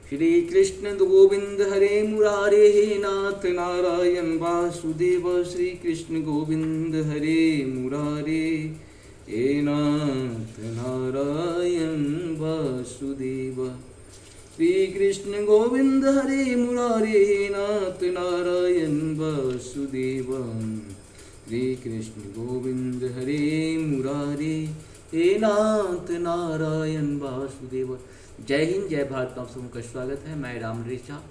श्री कृष्ण गोविंद हरे मुरारे हे नाथ नारायण वासुदेव। श्री कृष्ण गोविंद हरे मुरारे हे नाथ नारायण वासुदेव। श्री कृष्ण गोविंद हरे मुरारे हे नाथ नारायण वासुदेव। श्री कृष्ण गोविंद हरे मुरारे हे नाथ नारायण वासुदेव। जय हिंद, जय भारत। आप सबों का स्वागत है। मैं राम रेचा।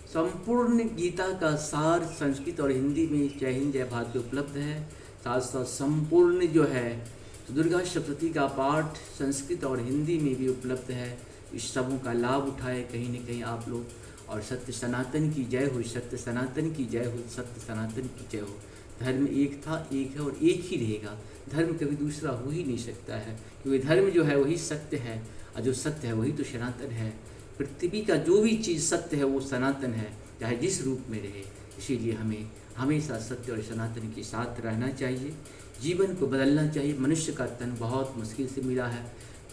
संपूर्ण गीता का सार संस्कृत और हिंदी में जय हिंद जय भारत में उपलब्ध है। साथ साथ संपूर्ण जो है दुर्गा सप्तशती का पाठ संस्कृत और हिंदी में भी उपलब्ध है। इस सबों का लाभ उठाए कहीं न कहीं आप लोग। और सत्य सनातन की जय हो, सत्य सनातन की जय हो, सत्य सनातन की जय हो। धर्म एक था, एक है और एक ही रहेगा। धर्म कभी दूसरा हो ही नहीं सकता है, क्योंकि धर्म जो है वही सत्य है और जो सत्य है वही तो सनातन है। पृथ्वी का जो भी चीज़ सत्य है वो सनातन है, चाहे जिस रूप में रहे। इसीलिए हमें हमेशा सत्य और सनातन के साथ रहना चाहिए, जीवन को बदलना चाहिए। मनुष्य का तन बहुत मुश्किल से मिला है।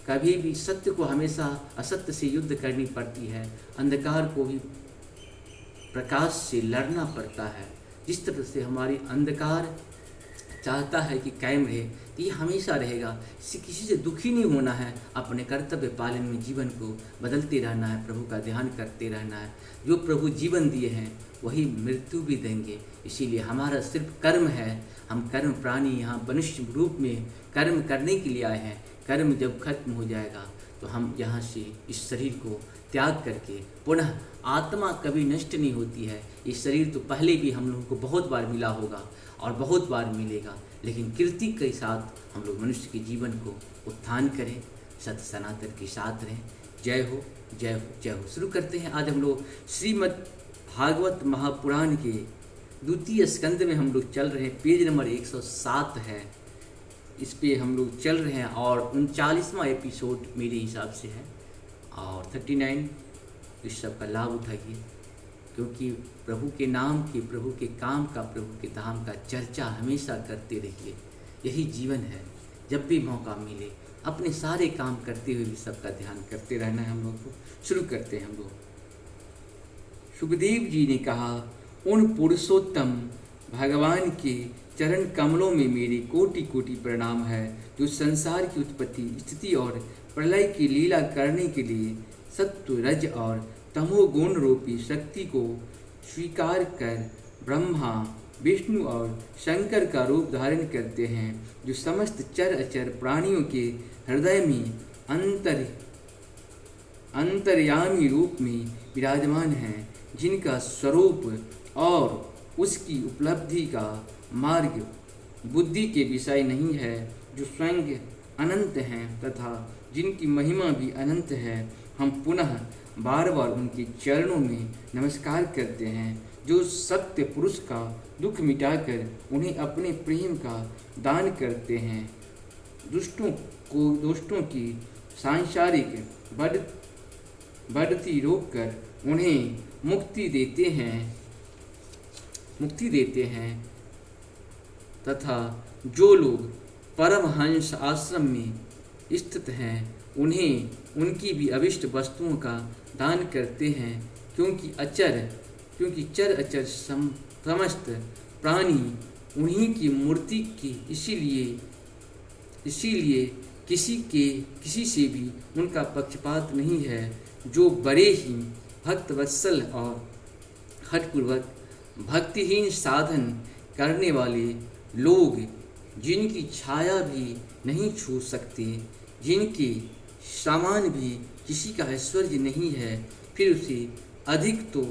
कभी भी सत्य को हमेशा असत्य से युद्ध करनी पड़ती है, अंधकार को भी प्रकाश से लड़ना पड़ता है। जिस तरह से हमारी अंधकार चाहता है कि कायम रहे, तो ये हमेशा रहेगा। किसी से दुखी नहीं होना है, अपने कर्तव्य पालन में जीवन को बदलते रहना है, प्रभु का ध्यान करते रहना है। जो प्रभु जीवन दिए हैं वही मृत्यु भी देंगे। इसीलिए हमारा सिर्फ कर्म है। हम कर्म प्राणी यहाँ मनुष्य रूप में कर्म करने के लिए आए हैं। कर्म जब खत्म हो जाएगा तो हम यहाँ से इस शरीर को त्याग करके पुनः आत्मा कभी नष्ट नहीं होती है। ये शरीर तो पहले भी हम लोगों को बहुत बार मिला होगा और बहुत बार मिलेगा, लेकिन कीर्ति के साथ हम लोग मनुष्य के जीवन को उत्थान करें, सत्य सनातन के साथ रहें। जय हो, जय हो, जय हो। शुरू करते हैं। आज हम लोग श्रीमद् भागवत महापुराण के द्वितीय स्कंद में हम लोग चल रहे हैं। पेज नंबर 107 है, इस पे हम लोग चल रहे हैं और 39वां एपिसोड मेरे हिसाब से है और 39। इस सब का लाभ उठाइए, क्योंकि प्रभु के नाम की, प्रभु के काम का, प्रभु के धाम का चर्चा हमेशा करते रहिए। यही जीवन है। जब भी मौका मिले अपने सारे काम करते हुए भी सबका ध्यान करते रहना है हम लोग को। शुरू करते हैं हम लोग। सुखदेव जी ने कहा, उन पुरुषोत्तम भगवान के चरण कमलों में मेरी कोटि कोटि प्रणाम है, जो संसार की उत्पत्ति, स्थिति और प्रलय की लीला करने के लिए सत्व, रज और तमोगुण रूपी शक्ति को स्वीकार कर ब्रह्मा, विष्णु और शंकर का रूप धारण करते हैं, जो समस्त चर अचर प्राणियों के हृदय में अंतर्यामी रूप में विराजमान हैं, जिनका स्वरूप और उसकी उपलब्धि का मार्ग बुद्धि के विषय नहीं है, जो स्वयं अनंत हैं तथा जिनकी महिमा भी अनंत है। हम पुनः बार बार उनके चरणों में नमस्कार करते हैं, जो सत्य पुरुष का दुख मिटाकर उन्हें अपने प्रेम का दान करते हैं, दुष्टों की सांसारिक बढ़ती रोककर उन्हें मुक्ति देते हैं तथा जो लोग परमहंस आश्रम में स्थित हैं उन्हें उनकी भी अभिष्ट वस्तुओं का दान करते हैं, क्योंकि चर अचर समस्त प्राणी उन्हीं की मूर्ति की, इसीलिए किसी से भी उनका पक्षपात नहीं है। जो बड़े ही भक्तवत्सल और हठपूर्वक भक्तिहीन साधन करने वाले लोग, जिनकी छाया भी नहीं छू सकते, जिनके समान भी किसी का ऐश्वर्य नहीं है, फिर उसे अधिक तो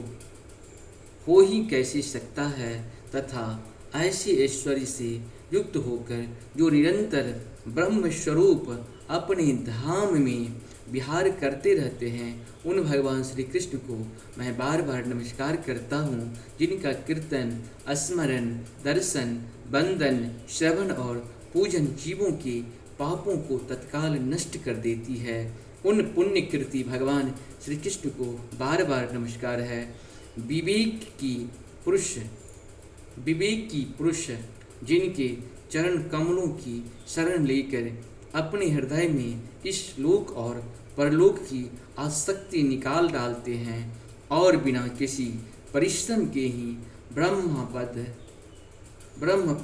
हो ही कैसे सकता है। तथा ऐसे ऐश्वर्य से युक्त होकर जो निरंतर ब्रह्म स्वरूप अपने धाम में विहार करते रहते हैं, उन भगवान श्री कृष्ण को मैं बार बार नमस्कार करता हूँ, जिनका कीर्तन, स्मरण, दर्शन, वंदन, श्रवण और पूजन जीवों के पापों को तत्काल नष्ट कर देती है। उन पुण्य कीर्ति भगवान श्री कृष्ण को बार बार नमस्कार है। विवेक की पुरुष जिनके चरण कमलों की शरण लेकर अपने हृदय में इस लोक और परलोक की आसक्ति निकाल डालते हैं और बिना किसी परिश्रम के ही ब्रह्म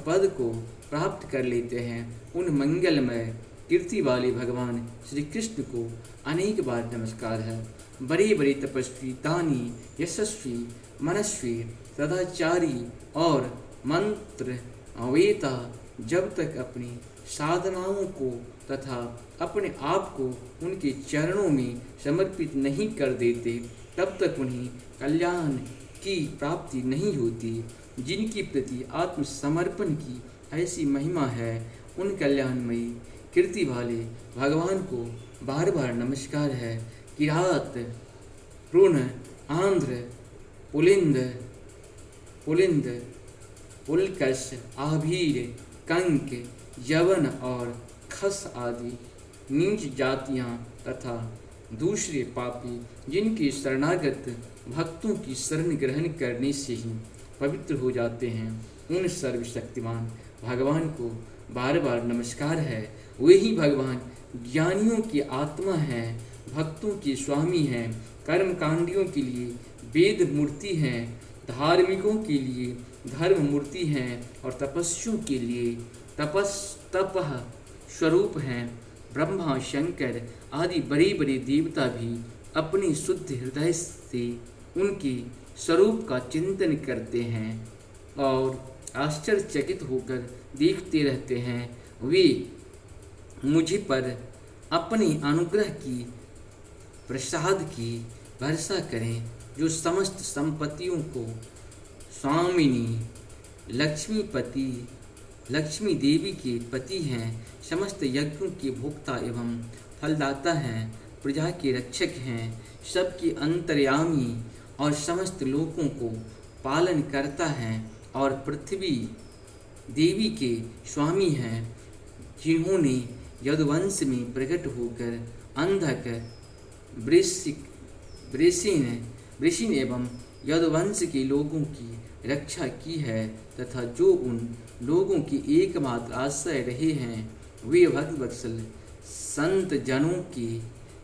पद को प्राप्त कर लेते हैं। उन मंगलमय कीर्ति वाले भगवान श्री कृष्ण को अनेक बार नमस्कार है। बड़े बड़े तपस्वी, दानी, यशस्वी, मनस्वी, सदाचारी और मंत्र अवेता जब तक अपनी साधनाओं को तथा अपने आप को उनके चरणों में समर्पित नहीं कर देते, तब तक उन्हें कल्याण की प्राप्ति नहीं होती। जिनके प्रति आत्मसमर्पण की ऐसी महिमा है, उन कल्याणमयी कीर्ति वाले भगवान को बार बार नमस्कार है। किरात, प्रुण, आंध्र, पुलिंद, पुलकश, आभीर, कंक, यवन और खस आदि नीच जातियां तथा दूसरे पापी जिनके शरणागत भक्तों की शरण ग्रहण करने से ही पवित्र हो जाते हैं, उन सर्वशक्तिमान भगवान को बार बार नमस्कार है। वही भगवान ज्ञानियों की आत्मा है, भक्तों के स्वामी हैं, कर्मकांडियों के लिए वेद मूर्ति हैं, धार्मिकों के लिए धर्म मूर्ति हैं और तपस्वियों के लिए तपः स्वरूप हैं। ब्रह्मा, शंकर आदि बड़े बड़े देवता भी अपने शुद्ध हृदय से उनके स्वरूप का चिंतन करते हैं और आश्चर्यचकित होकर देखते रहते हैं। वे मुझ पर अपने अनुग्रह की प्रसाद की वर्षा करें, जो समस्त संपत्तियों को स्वामिनी लक्ष्मी देवी के पति हैं, समस्त यज्ञों के भोक्ता एवं फलदाता हैं, प्रजा के रक्षक हैं, सबके अंतर्यामी और समस्त लोकों को पालन करता है और पृथ्वी देवी के स्वामी हैं, जिन्होंने यदुवंश में प्रकट होकर अंधक, वृषिण एवं यदुवंश के लोगों की रक्षा की है तथा जो उन लोगों की एकमात्र आश्रय रहे हैं, वे भक्तवत्सल संत जनों की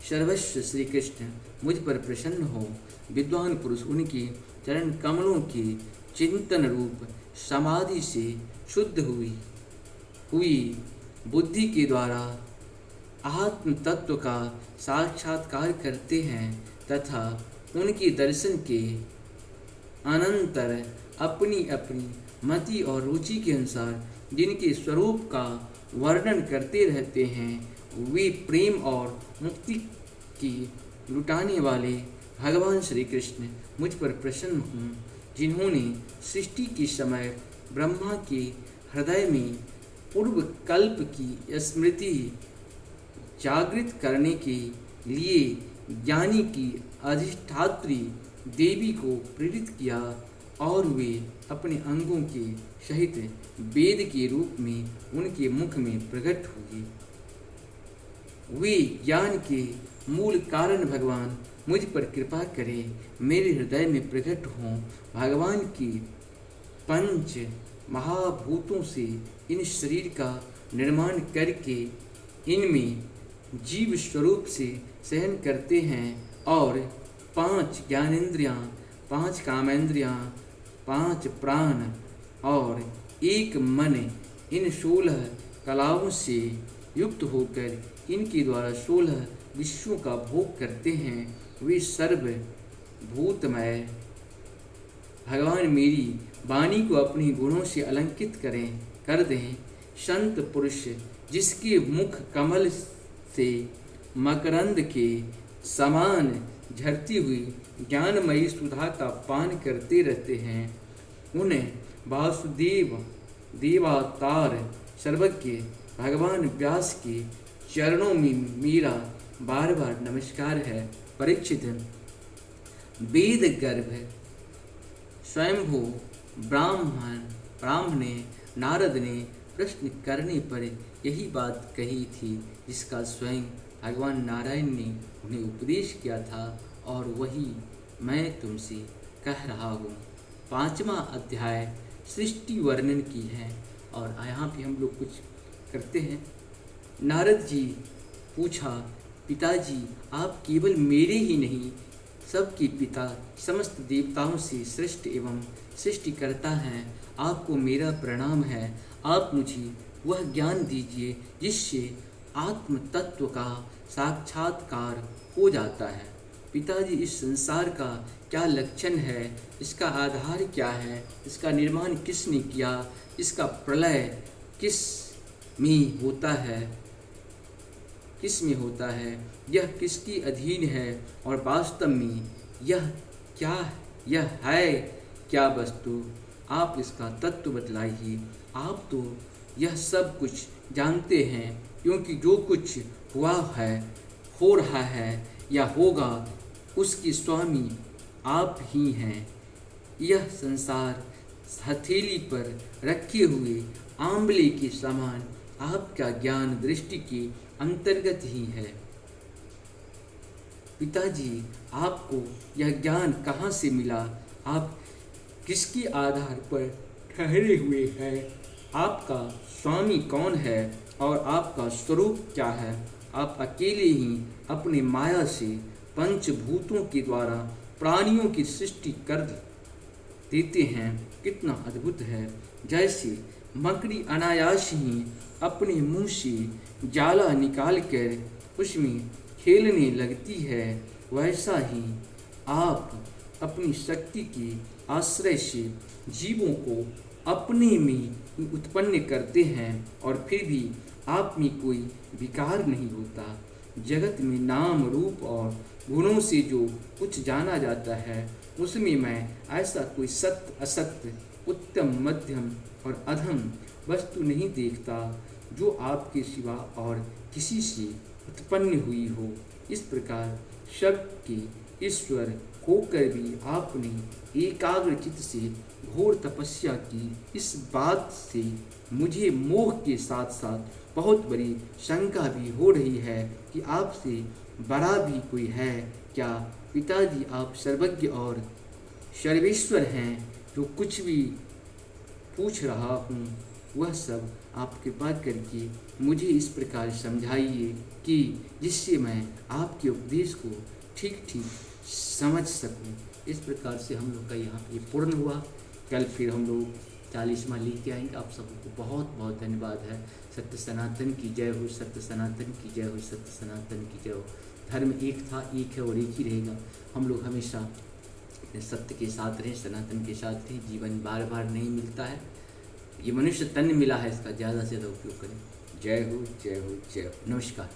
सर्वस्व श्री कृष्ण मुझ पर प्रसन्न हो। विद्वान पुरुष उनके चरण कमलों के चिंतन रूप समाधि से शुद्ध हुई बुद्धि के द्वारा आत्म तत्व का साक्षात्कार करते हैं तथा उनके दर्शन के अनंतर अपनी अपनी मति और रुचि के अनुसार जिनके स्वरूप का वर्णन करते रहते हैं, वे प्रेम और मुक्ति की लुटाने वाले भगवान श्री कृष्ण मुझ पर प्रसन्न हों, जिन्होंने सृष्टि के समय ब्रह्मा के हृदय में पूर्व कल्प की स्मृति जागृत करने के लिए ज्ञानी की अधिष्ठात्री देवी को प्रेरित किया और वे अपने अंगों के सहित वेद के रूप में उनके मुख में प्रकट हुए। वे ज्ञान के मूल कारण भगवान मुझ पर कृपा करें, मेरे हृदय में प्रकट हों। भगवान की पंच महाभूतों से इन शरीर का निर्माण करके इनमें जीव स्वरूप से सहन करते हैं और 5 ज्ञानेंद्रियां, 5 कामेंद्रियां, 5 प्राण और 1 मन इन 16 कलाओं से युक्त होकर इनके द्वारा 16 विश्वों का भोग करते हैं। वे सर्वभूतमय भगवान मेरी वाणी को अपने गुणों से अलंकित कर दें। संत पुरुष जिसके मुख कमल से मकरंद के समान झरती हुई ज्ञानमयी सुधा का पान करते रहते हैं, उन्हें वासुदेव देवातार सर्वज्ञ भगवान व्यास के चरणों में मेरा बार बार नमस्कार है। परीक्षित, वेद गर्भ स्वयंभू ब्राह्मणे नारद ने प्रश्न करने पर यही बात कही थी जिसका स्वयं भगवान नारायण ने उन्हें उपदेश किया था और वही मैं तुमसे कह रहा हूँ। 5वां अध्याय सृष्टि वर्णन की है और यहाँ पे हम लोग कुछ करते हैं। नारद जी पूछा, पिताजी, आप केवल मेरे ही नहीं, सबके पिता, समस्त देवताओं से श्रेष्ठ एवं सृष्टिकर्ता हैं। आपको मेरा प्रणाम है। आप मुझे वह ज्ञान दीजिए जिससे आत्म तत्व का साक्षात्कार हो जाता है। पिताजी, इस संसार का क्या लक्षण है, इसका आधार क्या है, इसका निर्माण किसने किया, इसका प्रलय किस में होता है, यह किसकी अधीन है, और वास्तव में यह है क्या वस्तु। आप इसका तत्व बतलाइए। आप तो यह सब कुछ जानते हैं, क्योंकि जो कुछ हुआ है, हो रहा है या होगा, उसके स्वामी आप ही हैं। यह संसार हथेली पर रखे हुए आंवले के समान आपका ज्ञान दृष्टि के अंतर्गत ही है। पिताजी, आपको यह ज्ञान कहाँ से मिला? आप किसके आधार पर ठहरे हुए हैं? आपका स्वामी कौन है और आपका स्वरूप क्या है? आप अकेले ही अपने माया से पंचभूतों के द्वारा प्राणियों की सृष्टि कर देते हैं। कितना अद्भुत है! जैसे मकड़ी अनायास ही अपने मुंह से जाला निकालकर उसमें खेलने लगती है, वैसा ही आप अपनी शक्ति के आश्रय से जीवों को अपने में उत्पन्न करते हैं, और फिर भी आप में कोई विकार नहीं होता। जगत में नाम रूप और गुणों से जो कुछ जाना जाता है, उसमें मैं ऐसा कोई सत्य असत्य, उत्तम मध्यम और अधम वस्तु नहीं देखता जो आपके सिवा और किसी से उत्पन्न हुई हो। इस प्रकार सबके ईश्वर होकर भी आपने एकाग्र चित्त से घोर तपस्या की। इस बात से मुझे मोह के साथ साथ बहुत बड़ी शंका भी हो रही है कि आपसे बड़ा भी कोई है क्या? पिताजी, आप सर्वज्ञ और सर्वेश्वर हैं। जो कुछ भी पूछ रहा हूँ वह सब आप कृपा करके मुझे इस प्रकार समझाइए कि जिससे मैं आपके उपदेश को ठीक ठीक समझ सकूं। इस प्रकार से हम लोग का यहाँ ये पूर्ण हुआ। कल फिर हम लोग 40वां लेके आएंगे। आप सबको बहुत बहुत धन्यवाद है। सत्य सनातन की जय हो, सत्य सनातन की जय हो, सत्य सनातन की जय हो। धर्म एक था, एक है और एक ही रहेगा। हम लोग हमेशा सत्य के साथ रहें, सनातन के साथ रहें। जीवन बार बार नहीं मिलता है, ये मनुष्य तन मिला है, इसका ज़्यादा से ज़्यादा उपयोग करें। जय हो, जय हो, जय हो। नमस्कार।